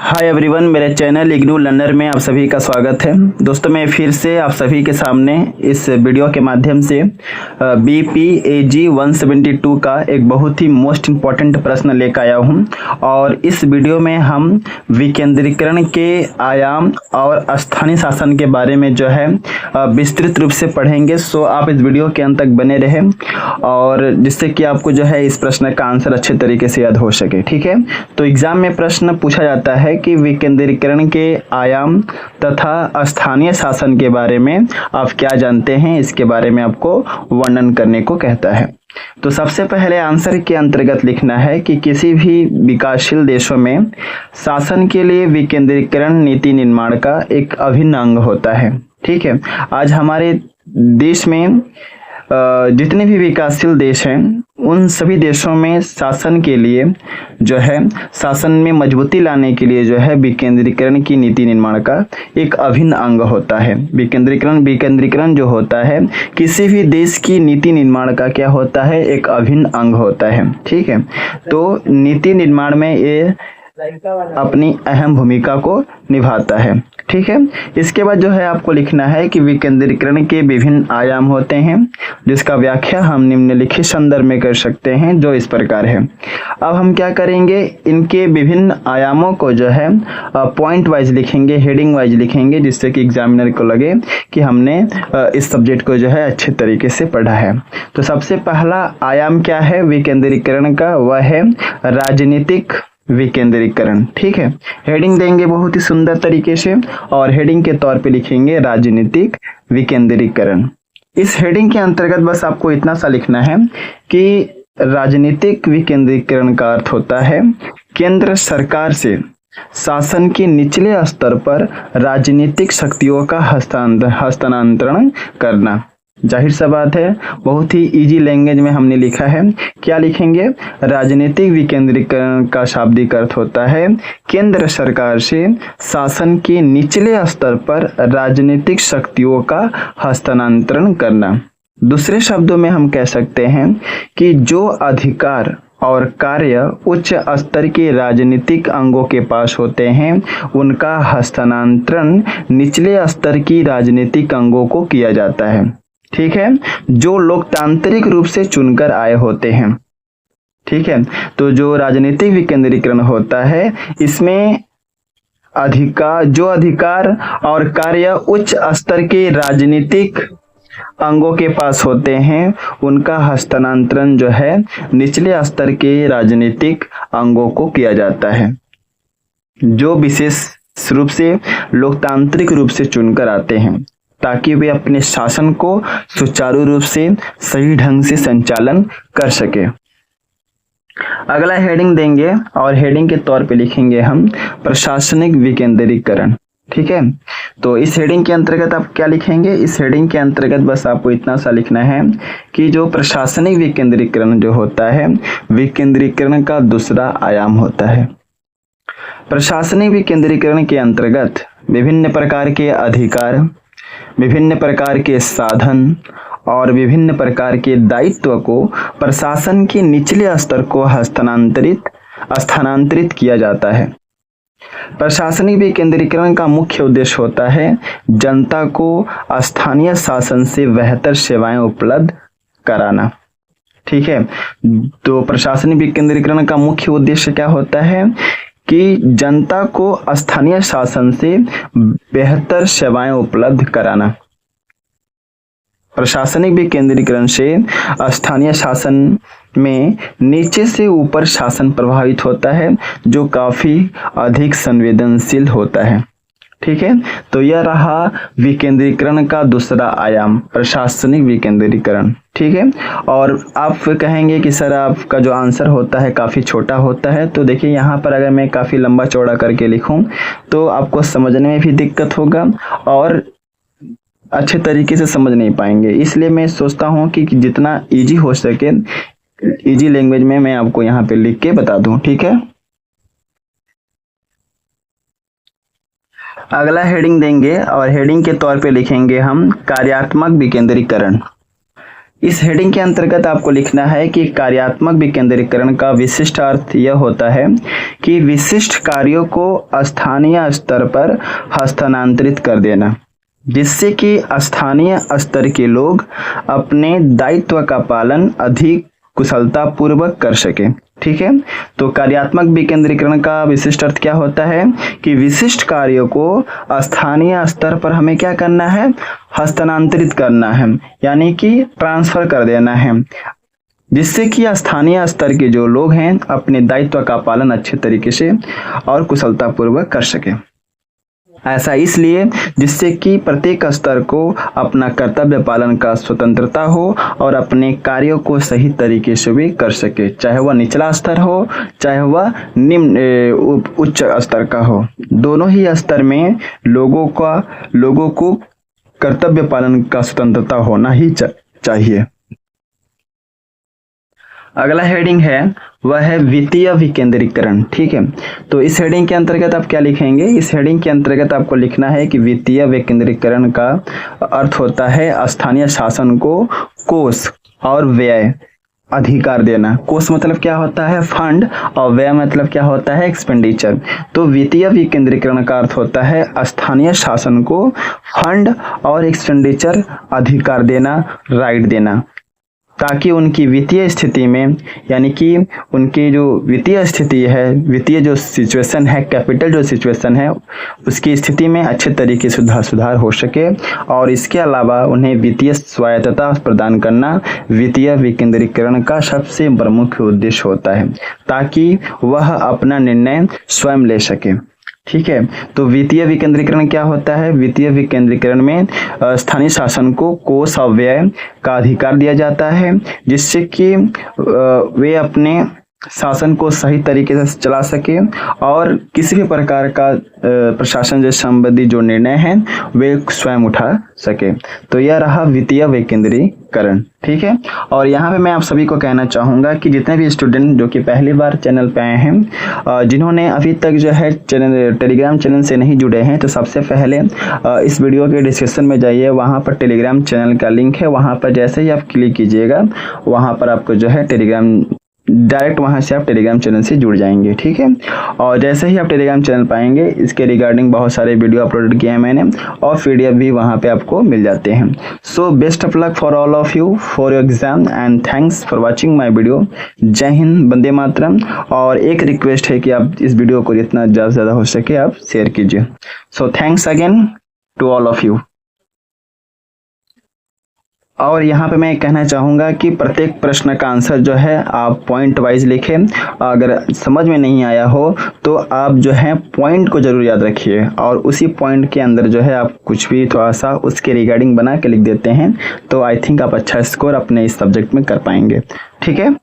Hi everyone, मेरे channel IGNOU learner में आप सभी का स्वागत है। दोस्तों, मैं फिर से आप सभी के सामने इस वीडियो के माध्यम से BPAG 172 का एक बहुत ही मोस्ट इम्पॉर्टेंट प्रश्न लेकर आया हूं। और इस वीडियो में हम विकेंद्रीकरण के आयाम और स्थानीय शासन के बारे में जो है विस्तृत रूप से पढ़ेंगे। सो आप इस वीडियो के अंत तक बने रहें और जिससे कि आपको जो है इस प्रश्न का आंसर अच्छे तरीके से याद हो सके। ठीक है, तो एग्जाम में प्रश्न पूछा जाता है कि विकेंद्रीकरण के आयाम तथा स्थानीय शासन के बारे में आप क्या जानते हैं, इसके बारे में आपको वर्णन करने को कहता है। तो सबसे पहले आंसर के अंतर्गत लिखना है कि किसी भी विकासशील देशों में शासन के लिए विकेंद्रीकरण नीति निर्माण का एक अभिन्न अंग होता है। ठीक है, आज हमारे देश में जितने भी विकासशील देश हैं उन सभी देशों में शासन के लिए जो है शासन में मजबूती लाने के लिए जो है विकेंद्रीकरण की नीति निर्माण का एक अभिन्न अंग होता है। विकेंद्रीकरण जो होता है किसी भी देश की नीति निर्माण का क्या होता है, एक अभिन्न अंग होता है। ठीक है, तो नीति निर्माण में ये अपनी अहम भूमिका को निभाता है। ठीक है, इसके बाद जो है आपको लिखना है कि विकेंद्रीकरण के विभिन्न आयाम होते हैं, जिसका व्याख्या हम निम्नलिखित संदर्भ में कर सकते हैं, जो इस प्रकार है। अब हम क्या करेंगे, इनके विभिन्न आयामों को जो है पॉइंट वाइज लिखेंगे, हेडिंग वाइज लिखेंगे, जिससे कि एग्जामिनर को लगे कि हमने इस सब्जेक्ट को जो है अच्छे तरीके से पढ़ा है। तो सबसे पहला आयाम क्या है विकेंद्रीकरण का, वह है राजनीतिक विकेंद्रीकरण। ठीक है, हेडिंग देंगे बहुत ही सुंदर तरीके से और हेडिंग के तौर पे लिखेंगे राजनीतिक विकेंद्रीकरण। इस हेडिंग के अंतर्गत बस आपको इतना सा लिखना है कि राजनीतिक विकेंद्रीकरण का अर्थ होता है केंद्र सरकार से शासन के निचले स्तर पर राजनीतिक शक्तियों का हस्तांतरण करना। जाहिर सा बात है, बहुत ही इजी लैंग्वेज में हमने लिखा है। क्या लिखेंगे, राजनीतिक विकेंद्रीकरण का शाब्दिक अर्थ होता है केंद्र सरकार से शासन के निचले स्तर पर राजनीतिक शक्तियों का हस्तांतरण करना। दूसरे शब्दों में हम कह सकते हैं कि जो अधिकार और कार्य उच्च स्तर के राजनीतिक अंगों के पास होते हैं, उनका हस्तांतरण निचले स्तर की राजनीतिक अंगों को किया जाता है। ठीक है, जो लोकतांत्रिक रूप से चुनकर आए होते हैं। ठीक है, तो जो राजनीतिक विकेंद्रीकरण होता है, इसमें जो अधिकार और कार्य उच्च स्तर के राजनीतिक अंगों के पास होते हैं, उनका हस्तांतरण जो है निचले स्तर के राजनीतिक अंगों को किया जाता है, जो विशेष रूप से लोकतांत्रिक रूप से चुनकर आते हैं, ताकि वे अपने शासन को सुचारू रूप से सही ढंग से संचालन कर सके। अगला हेडिंग देंगे और हेडिंग के तौर पे लिखेंगे हम प्रशासनिक विकेंद्रीकरण। ठीक है, तो इस हेडिंग के अंतर्गत आप क्या लिखेंगे, इस हेडिंग के अंतर्गत बस आपको इतना सा लिखना है कि जो प्रशासनिक विकेंद्रीकरण जो होता है, विकेंद्रीकरण का दूसरा आयाम होता है। प्रशासनिक विकेंद्रीकरण के अंतर्गत विभिन्न प्रकार के अधिकार, विभिन्न प्रकार के साधन और विभिन्न प्रकार के दायित्व को प्रशासन के निचले स्तर को स्थानांतरित किया जाता है। प्रशासनिक विकेंद्रीकरण का मुख्य उद्देश्य होता है जनता को स्थानीय शासन से बेहतर सेवाएं उपलब्ध कराना। ठीक है, तो प्रशासनिक विकेंद्रीकरण का मुख्य उद्देश्य क्या होता है कि जनता को स्थानीय शासन से बेहतर सेवाएं उपलब्ध कराना। प्रशासनिक विकेंद्रीकरण से स्थानीय शासन में नीचे से ऊपर शासन प्रभावित होता है, जो काफी अधिक संवेदनशील होता है। ठीक है, तो यह रहा विकेंद्रीकरण का दूसरा आयाम, प्रशासनिक विकेंद्रीकरण। ठीक है, और आप कहेंगे कि सर आपका जो आंसर होता है काफ़ी छोटा होता है, तो देखिए यहाँ पर अगर मैं काफ़ी लंबा चौड़ा करके लिखूं तो आपको समझने में भी दिक्कत होगा और अच्छे तरीके से समझ नहीं पाएंगे। इसलिए मैं सोचता हूँ कि जितना इजी हो सके इजी लैंग्वेज में मैं आपको यहाँ पे लिख के बता दूँ। ठीक है, अगला हेडिंग देंगे और हेडिंग के तौर पे लिखेंगे हम कार्यात्मक विकेंद्रीकरण। इस हेडिंग के अंतर्गत आपको लिखना है कि कार्यात्मक विकेंद्रीकरण का विशिष्ट अर्थ यह होता है कि विशिष्ट कार्यों को स्थानीय स्तर पर हस्तांतरित कर देना, जिससे कि स्थानीय स्तर के लोग अपने दायित्व का पालन अधिक कुशलता पूर्वक कर सके। ठीक है, तो कार्यात्मक विकेंद्रीकरण का विशिष्ट अर्थ क्या होता है कि विशिष्ट कार्यों को स्थानीय स्तर पर हमें क्या करना है, हस्तांतरित करना है, यानी कि ट्रांसफर कर देना है, जिससे कि स्थानीय स्तर के जो लोग हैं अपने दायित्व का पालन अच्छे तरीके से और कुशलता पूर्वक कर सके। ऐसा इसलिए जिससे कि प्रत्येक स्तर को अपना कर्तव्य पालन का स्वतंत्रता हो और अपने कार्यों को सही तरीके से भी कर सके, चाहे वह निचला स्तर हो चाहे वह निम्न उच्च स्तर का हो। दोनों ही स्तर में लोगों को कर्तव्य पालन का स्वतंत्रता होना ही चाहिए। अगला हेडिंग है वह है वित्तीय विकेंद्रीकरण। ठीक है, तो इस हेडिंग के अंतर्गत आप क्या लिखेंगे, इस हेडिंग के अंतर्गत आपको लिखना है कि वित्तीय विकेंद्रीकरण का अर्थ होता है स्थानीय शासन को कोष और व्यय अधिकार देना। कोष मतलब क्या होता है, फंड, और व्यय मतलब क्या होता है, एक्सपेंडिचर। तो वित्तीय विकेंद्रीकरण का अर्थ होता है स्थानीय शासन को फंड और एक्सपेंडिचर अधिकार देना, राइट देना, ताकि उनकी वित्तीय स्थिति में, यानी कि उनकी जो वित्तीय स्थिति है, वित्तीय जो सिचुएशन है, कैपिटल जो सिचुएशन है, उसकी स्थिति में अच्छे तरीके से सुधार हो सके। और इसके अलावा उन्हें वित्तीय स्वायत्तता प्रदान करना वित्तीय विकेंद्रीकरण का सबसे प्रमुख उद्देश्य होता है, ताकि वह अपना निर्णय स्वयं ले सके। ठीक है, तो वित्तीय विकेंद्रीकरण क्या होता है, वित्तीय विकेंद्रीकरण में स्थानीय शासन को कोष और व्यय का अधिकार दिया जाता है, जिससे कि वे अपने शासन को सही तरीके से चला सके और किसी भी प्रकार का प्रशासन से संबंधित जो निर्णय हैं वे स्वयं उठा सके। तो यह रहा वित्तीय विकेंद्रीकरण। ठीक है, और यहाँ पे मैं आप सभी को कहना चाहूँगा कि जितने भी स्टूडेंट जो कि पहली बार चैनल पे आए हैं, जिन्होंने अभी तक जो है टेलीग्राम चैनल से नहीं जुड़े हैं, तो सबसे पहले इस वीडियो के डिस्क्रिप्शन में जाइए, वहाँ पर टेलीग्राम चैनल का लिंक है, वहाँ पर जैसे ही आप क्लिक कीजिएगा वहाँ पर आपको जो है टेलीग्राम डायरेक्ट वहां से आप टेलीग्राम चैनल से जुड़ जाएंगे। ठीक है, और जैसे ही आप टेलीग्राम चैनल पाएंगे इसके रिगार्डिंग बहुत सारे वीडियो अपलोड किए हैं मैंने, और पीडीएफ भी वहां पे आपको मिल जाते हैं। So best of luck for all of you for your exam and thanks for watching my video. जय हिंद, वंदे मातरम। और एक रिक्वेस्ट है कि आप इस वीडियो को जितना ज़्यादा हो सके आप शेयर कीजिए। So thanks again to all of you. और यहाँ पे मैं कहना चाहूँगा कि प्रत्येक प्रश्न का आंसर जो है आप पॉइंट वाइज लिखें। अगर समझ में नहीं आया हो तो आप जो है पॉइंट को ज़रूर याद रखिए, और उसी पॉइंट के अंदर जो है आप कुछ भी थोड़ा सा उसके रिगार्डिंग बना के लिख देते हैं, तो आई थिंक आप अच्छा स्कोर अपने इस सब्जेक्ट में कर पाएंगे। ठीक है।